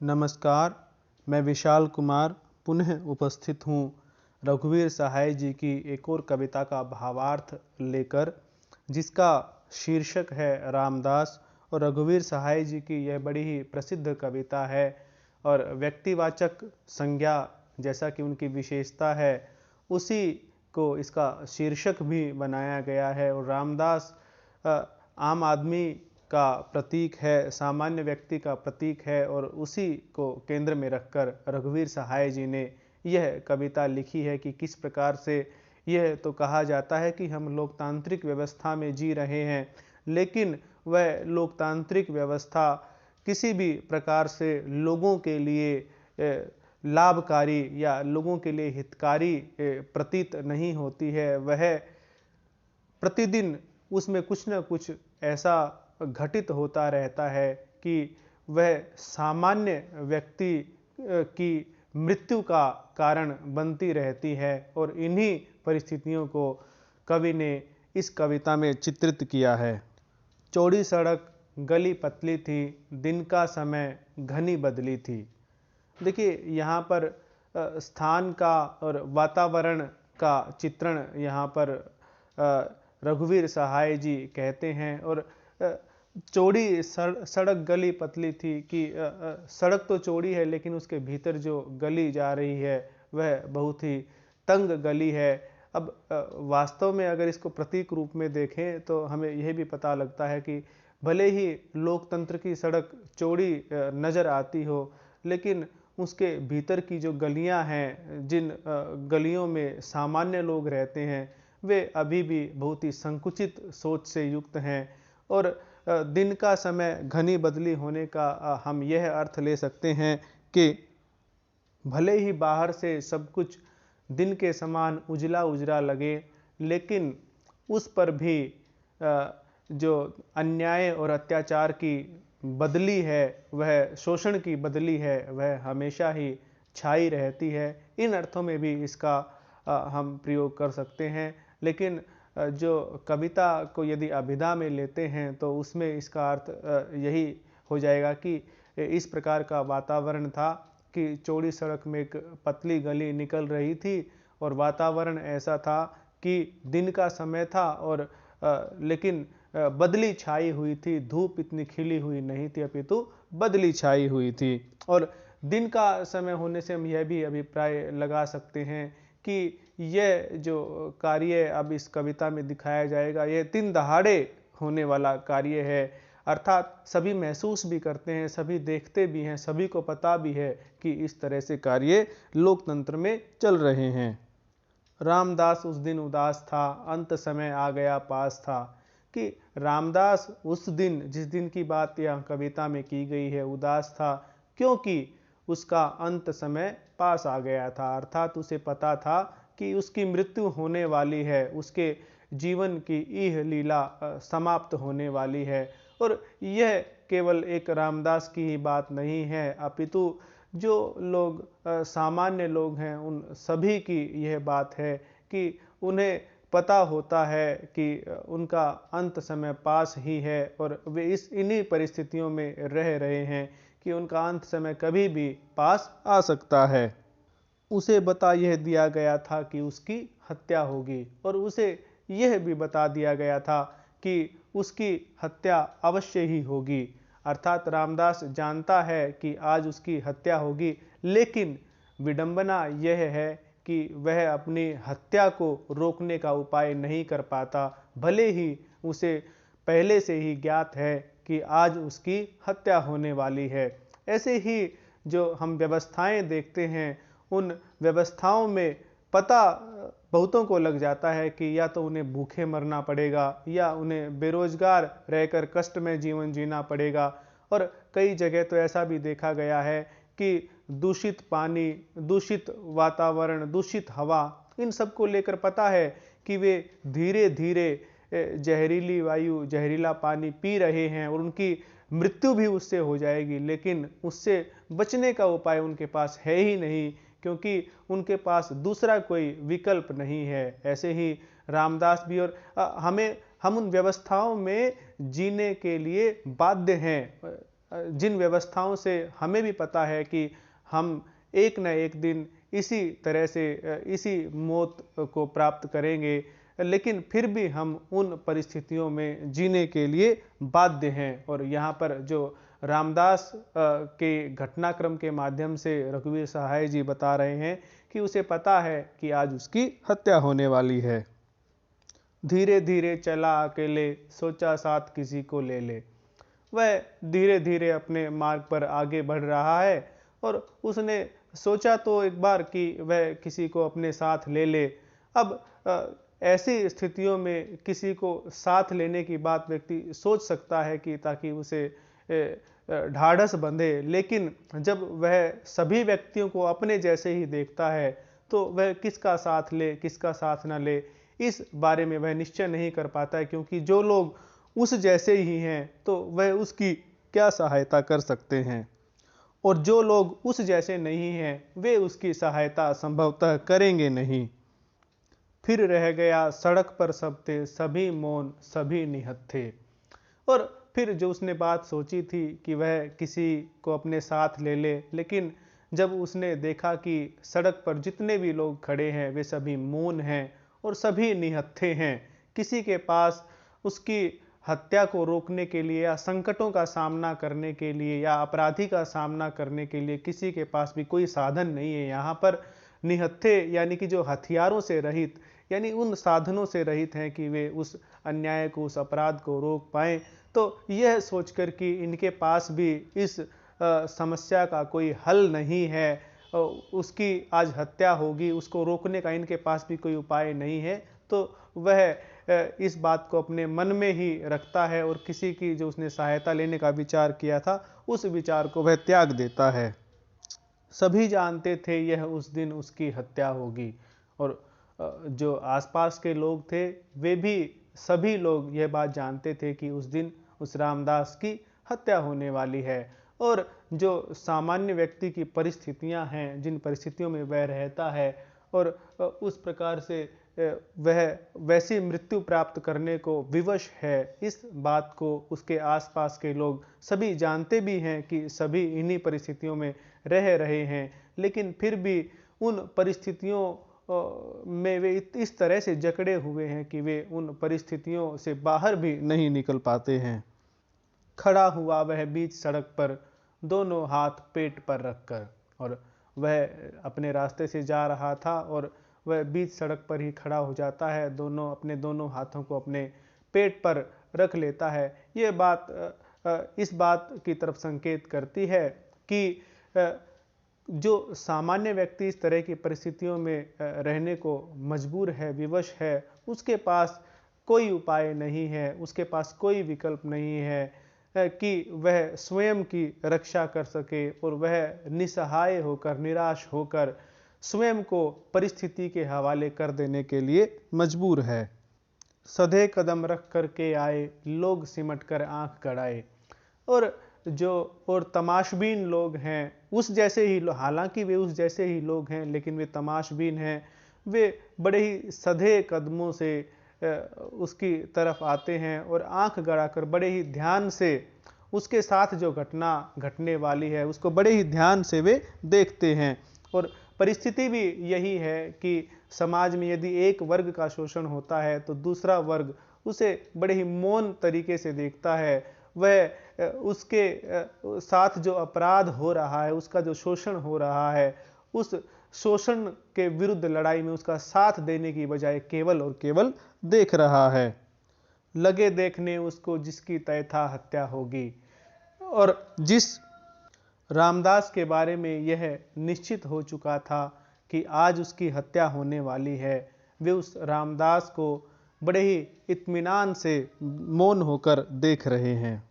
नमस्कार, मैं विशाल कुमार पुनः उपस्थित हूँ रघुवीर सहाय जी की एक और कविता का भावार्थ लेकर, जिसका शीर्षक है रामदास। और रघुवीर सहाय जी की यह बड़ी ही प्रसिद्ध कविता है और व्यक्तिवाचक संज्ञा जैसा कि उनकी विशेषता है, उसी को इसका शीर्षक भी बनाया गया है। और रामदास आम आदमी का प्रतीक है, सामान्य व्यक्ति का प्रतीक है, और उसी को केंद्र में रखकर रघुवीर सहाय जी ने यह कविता लिखी है कि किस प्रकार से यह तो कहा जाता है कि हम लोकतांत्रिक व्यवस्था में जी रहे हैं, लेकिन वह लोकतांत्रिक व्यवस्था किसी भी प्रकार से लोगों के लिए लाभकारी या लोगों के लिए हितकारी प्रतीत नहीं होती है। वह प्रतिदिन उसमें कुछ न कुछ ऐसा घटित होता रहता है कि वह सामान्य व्यक्ति की मृत्यु का कारण बनती रहती है। और इन्हीं परिस्थितियों को कवि ने इस कविता में चित्रित किया है। चौड़ी सड़क गली पतली थी, दिन का समय घनी बदली थी। देखिए, यहाँ पर स्थान का और वातावरण का चित्रण यहाँ पर रघुवीर सहाय जी कहते हैं। और चौड़ी सड़क गली पतली थी कि सड़क तो चौड़ी है, लेकिन उसके भीतर जो गली जा रही है वह बहुत ही तंग गली है। अब वास्तव में अगर इसको प्रतीक रूप में देखें तो हमें यह भी पता लगता है कि भले ही लोकतंत्र की सड़क चौड़ी नज़र आती हो, लेकिन उसके भीतर की जो गलियां हैं, जिन गलियों में सामान्य लोग रहते हैं, वे अभी भी बहुत ही संकुचित सोच से युक्त हैं। और दिन का समय घनी बदली होने का हम यह अर्थ ले सकते हैं कि भले ही बाहर से सब कुछ दिन के समान उजला उजला लगे, लेकिन उस पर भी जो अन्याय और अत्याचार की बदली है, वह शोषण की बदली है, वह हमेशा ही छाई रहती है। इन अर्थों में भी इसका हम प्रयोग कर सकते हैं। लेकिन जो कविता को यदि अभिधा में लेते हैं तो उसमें इसका अर्थ यही हो जाएगा कि इस प्रकार का वातावरण था कि चौड़ी सड़क में एक पतली गली निकल रही थी और वातावरण ऐसा था कि दिन का समय था, और लेकिन बदली छाई हुई थी। धूप इतनी खिली हुई नहीं थी, अपितु बदली छाई हुई थी। और दिन का समय होने से हम यह भी अभिप्राय लगा सकते हैं कि यह जो कार्य अब इस कविता में दिखाया जाएगा, यह दिन दहाड़े होने वाला कार्य है। अर्थात सभी महसूस भी करते हैं, सभी देखते भी हैं, सभी को पता भी है कि इस तरह से कार्य लोकतंत्र में चल रहे हैं। रामदास उस दिन उदास था, अंत समय आ गया पास था। कि रामदास उस दिन, जिस दिन की बात यह कविता में की गई है, उदास था क्योंकि उसका अंत समय पास आ गया था। अर्थात उसे पता था कि उसकी मृत्यु होने वाली है, उसके जीवन की यह लीला समाप्त होने वाली है। और यह केवल एक रामदास की ही बात नहीं है, अपितु जो लोग सामान्य लोग हैं, उन सभी की यह बात है कि उन्हें पता होता है कि उनका अंत समय पास ही है, और वे इन्हीं परिस्थितियों में रह रहे हैं कि उनका अंत समय कभी भी पास आ सकता है। उसे बता यह दिया गया था कि उसकी हत्या होगी, और उसे यह भी बता दिया गया था कि उसकी हत्या अवश्य ही होगी। अर्थात रामदास जानता है कि आज उसकी हत्या होगी, लेकिन विडंबना यह है कि वह अपनी हत्या को रोकने का उपाय नहीं कर पाता, भले ही उसे पहले से ही ज्ञात है कि आज उसकी हत्या होने वाली है। ऐसे ही जो हम व्यवस्थाएं देखते हैं, उन व्यवस्थाओं में पता बहुतों को लग जाता है कि या तो उन्हें भूखे मरना पड़ेगा या उन्हें बेरोजगार रहकर कष्ट में जीवन जीना पड़ेगा। और कई जगह तो ऐसा भी देखा गया है कि दूषित पानी, दूषित वातावरण, दूषित हवा, इन सब को लेकर पता है कि वे धीरे धीरे जहरीली वायु, जहरीला पानी पी रहे हैं और उनकी मृत्यु भी उससे हो जाएगी, लेकिन उससे बचने का उपाय उनके पास है ही नहीं, क्योंकि उनके पास दूसरा कोई विकल्प नहीं है। ऐसे ही रामदास भी। और हम उन व्यवस्थाओं में जीने के लिए बाध्य हैं। जिन व्यवस्थाओं से हमें भी पता है कि हम एक न एक दिन इसी तरह से इसी मौत को प्राप्त करेंगे, लेकिन फिर भी हम उन परिस्थितियों में जीने के लिए बाध्य हैं। और यहाँ पर जो रामदास के घटनाक्रम के माध्यम से रघुवीर सहाय जी बता रहे हैं कि उसे पता है कि आज उसकी हत्या होने वाली है। धीरे धीरे चला अकेले, सोचा साथ किसी को ले ले। वह धीरे धीरे अपने मार्ग पर आगे बढ़ रहा है और उसने सोचा तो एक बार कि वह किसी को अपने साथ ले ले। अब ऐसी स्थितियों में किसी को साथ लेने की बात व्यक्ति सोच सकता है कि ताकि उसे ढाढ़स बंधे, लेकिन जब वह सभी व्यक्तियों को अपने जैसे ही देखता है तो वह किसका साथ ले किसका साथ न ले, इस बारे में वह निश्चय नहीं कर पाता है, क्योंकि जो लोग उस जैसे ही हैं तो वह उसकी क्या सहायता कर सकते हैं, और जो लोग उस जैसे नहीं हैं वे उसकी सहायता संभवतः करेंगे नहीं। फिर रह गया सड़क पर सब थे, सभी मौन सभी निहत्थे। और फिर जो उसने बात सोची थी कि वह किसी को अपने साथ ले ले, लेकिन जब उसने देखा कि सड़क पर जितने भी लोग खड़े हैं वे सभी मौन हैं और सभी निहत्थे हैं, किसी के पास उसकी हत्या को रोकने के लिए या संकटों का सामना करने के लिए या अपराधी का सामना करने के लिए किसी के पास भी कोई साधन नहीं है। यहाँ पर निहत्थे यानी कि जो हथियारों से रहित, यानी उन साधनों से रहित हैं कि वे उस अन्याय को, उस अपराध को रोक पाएं। तो यह सोचकर कि इनके पास भी इस समस्या का कोई हल नहीं है, उसकी आज हत्या होगी, उसको रोकने का इनके पास भी कोई उपाय नहीं है, तो वह इस बात को अपने मन में ही रखता है और किसी की जो उसने सहायता लेने का विचार किया था उस विचार को वह त्याग देता है। सभी जानते थे यह उस दिन उसकी हत्या होगी, और जो आसपास के लोग थे वे भी सभी लोग यह बात जानते थे कि उस दिन उस रामदास की हत्या होने वाली है। और जो सामान्य व्यक्ति की परिस्थितियां हैं, जिन परिस्थितियों में वह रहता है और उस प्रकार से वह वैसी मृत्यु प्राप्त करने को विवश है, इस बात को उसके आसपास के लोग सभी जानते भी हैं कि सभी इन्हीं परिस्थितियों में रह रहे हैं, लेकिन फिर भी उन परिस्थितियों में वे इस तरह से जकड़े हुए हैं कि वे उन परिस्थितियों से बाहर भी नहीं निकल पाते हैं। खड़ा हुआ वह बीच सड़क पर, दोनों हाथ पेट पर रखकर। और वह अपने रास्ते से जा रहा था और वह बीच सड़क पर ही खड़ा हो जाता है, अपने दोनों हाथों को अपने पेट पर रख लेता है। यह बात इस बात की तरफ संकेत करती है कि जो सामान्य व्यक्ति इस तरह की परिस्थितियों में रहने को मजबूर है, विवश है, उसके पास कोई उपाय नहीं है, उसके पास कोई विकल्प नहीं है कि वह स्वयं की रक्षा कर सके, और वह निसहाय होकर, निराश होकर स्वयं को परिस्थिति के हवाले कर देने के लिए मजबूर है। सधे कदम रख करके आए, लोग सिमट कर आंख गड़ाए। और तमाशबीन लोग हैं, उस जैसे ही, हालांकि वे उस जैसे ही लोग हैं लेकिन वे तमाशबीन हैं। वे बड़े ही सधे कदमों से उसकी तरफ आते हैं और आंख गड़ाकर बड़े ही ध्यान से उसके साथ जो घटना घटने वाली है उसको बड़े ही ध्यान से वे देखते हैं। और परिस्थिति भी यही है कि समाज में यदि एक वर्ग का शोषण होता है तो दूसरा वर्ग उसे बड़े ही मौन तरीके से देखता है। वह उसके साथ जो अपराध हो रहा है, उसका जो शोषण हो रहा है, उस शोषण के विरुद्ध लड़ाई में उसका साथ देने की बजाय केवल और केवल देख रहा है। लगे देखने उसको जिसकी तय था हत्या होगी। और जिस रामदास के बारे में यह निश्चित हो चुका था कि आज उसकी हत्या होने वाली है, वे उस रामदास को बड़े ही इत्मीनान से मौन होकर देख रहे हैं।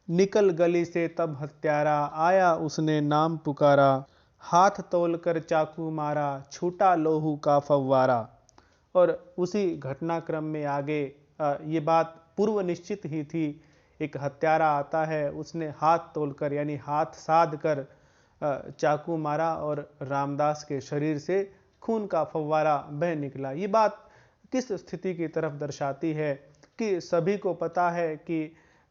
निकल गली से तब हत्यारा, आया उसने नाम पुकारा, हाथ तोलकर चाकू मारा, छूटा लोहू का फव्वारा। और उसी घटनाक्रम में आगे ये बात पूर्व निश्चित ही थी। एक हत्यारा आता है, उसने हाथ तोलकर यानी हाथ साध कर चाकू मारा और रामदास के शरीर से खून का फव्वारा बह निकला। ये बात किस स्थिति की तरफ दर्शाती है कि सभी को पता है कि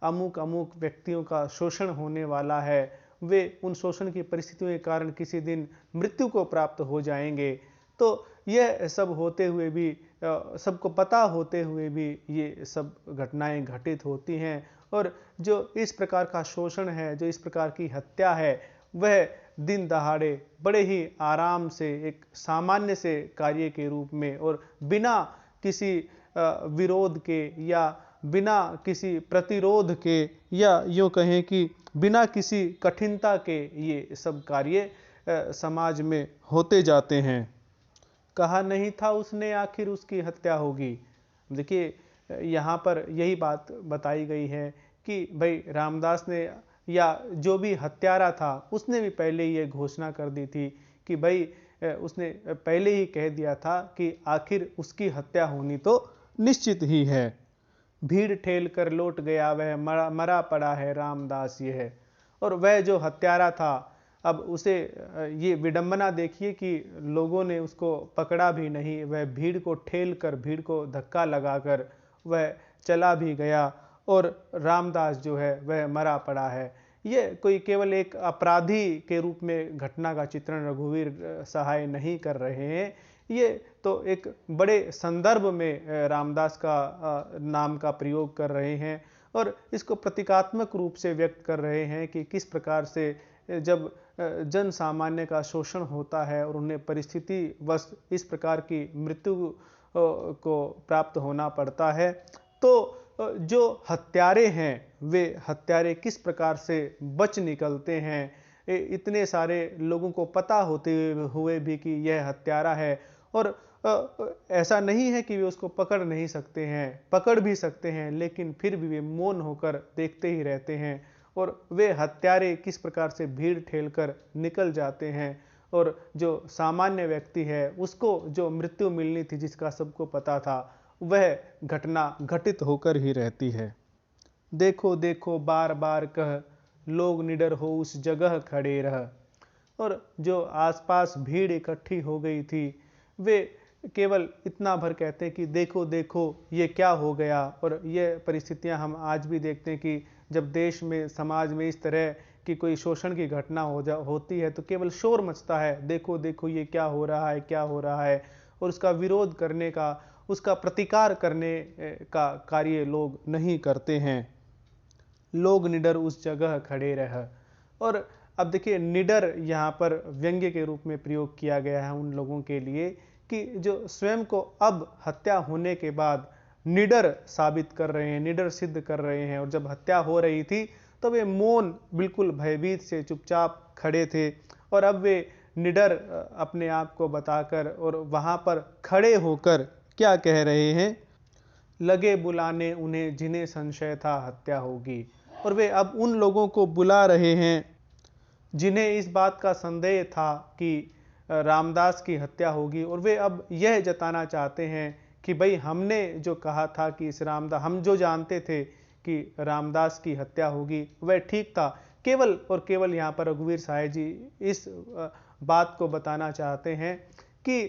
अमुक अमुक व्यक्तियों का शोषण होने वाला है, वे उन शोषण की परिस्थितियों के कारण किसी दिन मृत्यु को प्राप्त हो जाएंगे। तो यह सब होते हुए भी, सबको पता होते हुए भी ये सब घटनाएं घटित होती हैं, और जो इस प्रकार का शोषण है, जो इस प्रकार की हत्या है, वह दिन दहाड़े बड़े ही आराम से एक सामान्य से कार्य के रूप में और बिना किसी विरोध के या बिना किसी प्रतिरोध के, या यूँ कहें कि बिना किसी कठिनता के ये सब कार्य समाज में होते जाते हैं। कहा नहीं था उसने आखिर उसकी हत्या होगी। देखिए, यहाँ पर यही बात बताई गई है कि भाई रामदास ने या जो भी हत्यारा था उसने भी पहले ये घोषणा कर दी थी कि भाई उसने पहले ही कह दिया था कि आखिर उसकी हत्या होनी तो निश्चित ही है। भीड़ ठेल कर लौट गया वह, मरा पड़ा है रामदास ये है। और वह जो हत्यारा था, अब उसे ये विडंबना देखिए कि लोगों ने उसको पकड़ा भी नहीं, वह भीड़ को ठेल कर, भीड़ को धक्का लगाकर वह चला भी गया, और रामदास जो है वह मरा पड़ा है। ये कोई केवल एक अपराधी के रूप में घटना का चित्रण रघुवीर सहाय नहीं कर रहे हैं, ये तो एक बड़े संदर्भ में रामदास का नाम का प्रयोग कर रहे हैं, और इसको प्रतीकात्मक रूप से व्यक्त कर रहे हैं कि किस प्रकार से जब जन सामान्य का शोषण होता है और उन्हें परिस्थिति वश इस प्रकार की मृत्यु को प्राप्त होना पड़ता है, तो जो हत्यारे हैं वे हत्यारे किस प्रकार से बच निकलते हैं। इतने सारे लोगों को पता होते हुए भी कि यह हत्यारा है, और ऐसा नहीं है कि वे उसको पकड़ नहीं सकते हैं, पकड़ भी सकते हैं, लेकिन फिर भी वे मौन होकर देखते ही रहते हैं, और वे हत्यारे किस प्रकार से भीड़ ठेलकर निकल जाते हैं, और जो सामान्य व्यक्ति है उसको जो मृत्यु मिलनी थी, जिसका सबको पता था, वह घटना घटित होकर ही रहती है। देखो देखो बार बार कह, लोग निडर हो उस जगह खड़े रह। और जो आसपास भीड़ इकट्ठी हो गई थी, वे केवल इतना भर कहते कि देखो देखो ये क्या हो गया। और ये परिस्थितियां हम आज भी देखते हैं कि जब देश में, समाज में इस तरह की कोई शोषण की घटना होती है तो केवल शोर मचता है, देखो देखो ये क्या हो रहा है, क्या हो रहा है। और उसका विरोध करने का, उसका प्रतिकार करने का कार्य लोग नहीं करते हैं। लोग निडर उस जगह खड़े रह। और अब देखिए, निडर यहाँ पर व्यंग्य के रूप में प्रयोग किया गया है उन लोगों के लिए कि जो स्वयं को अब हत्या होने के बाद निडर साबित कर रहे हैं, निडर सिद्ध कर रहे हैं। और जब हत्या हो रही थी तो वे मौन, बिल्कुल भयभीत से चुपचाप खड़े थे, और अब वे निडर अपने आप को बताकर और वहाँ पर खड़े होकर क्या कह रहे हैं, लगे बुलाने उन्हें जिन्हें संशय था हत्या होगी। और वे अब उन लोगों को बुला रहे हैं जिन्हें इस बात का संदेह था कि रामदास की हत्या होगी, और वे अब यह जताना चाहते हैं कि भाई हमने जो कहा था कि इस रामदास, हम जो जानते थे कि रामदास की हत्या होगी वह ठीक था। केवल और केवल यहाँ पर रघुवीर सहाय जी इस बात को बताना चाहते हैं कि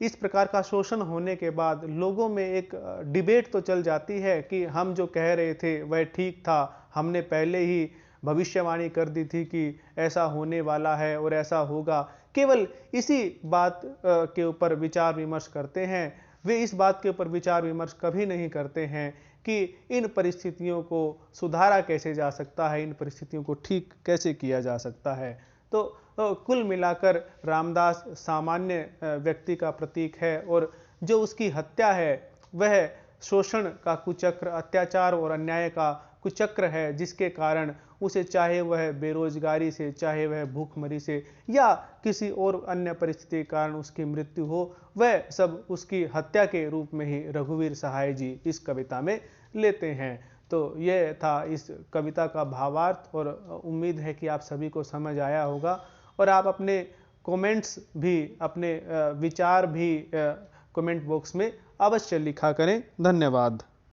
इस प्रकार का शोषण होने के बाद लोगों में एक डिबेट तो चल जाती है कि हम जो कह रहे थे वह ठीक था, हमने पहले ही भविष्यवाणी कर दी थी कि ऐसा होने वाला है और ऐसा होगा। केवल इसी बात के ऊपर विचार विमर्श करते हैं। वे इस बात के ऊपर विचार विमर्श कभी नहीं करते हैं कि इन परिस्थितियों को सुधारा कैसे जा सकता है, इन परिस्थितियों को ठीक कैसे किया जा सकता है। तो कुल मिलाकर रामदास सामान्य व्यक्ति का प्रतीक है, और जो उसकी हत्या है वह शोषण का कुचक्र, अत्याचार और अन्याय का कुचक्र है, जिसके कारण उसे, चाहे वह बेरोजगारी से, चाहे वह भूखमरी से या किसी और अन्य परिस्थिति के कारण उसकी मृत्यु हो, वह सब उसकी हत्या के रूप में ही रघुवीर सहाय जी इस कविता में लेते हैं। तो यह था इस कविता का भावार्थ, और उम्मीद है कि आप सभी को समझ आया होगा। और आप अपने कमेंट्स भी, अपने विचार भी कमेंट बॉक्स में अवश्य लिखा करें। धन्यवाद।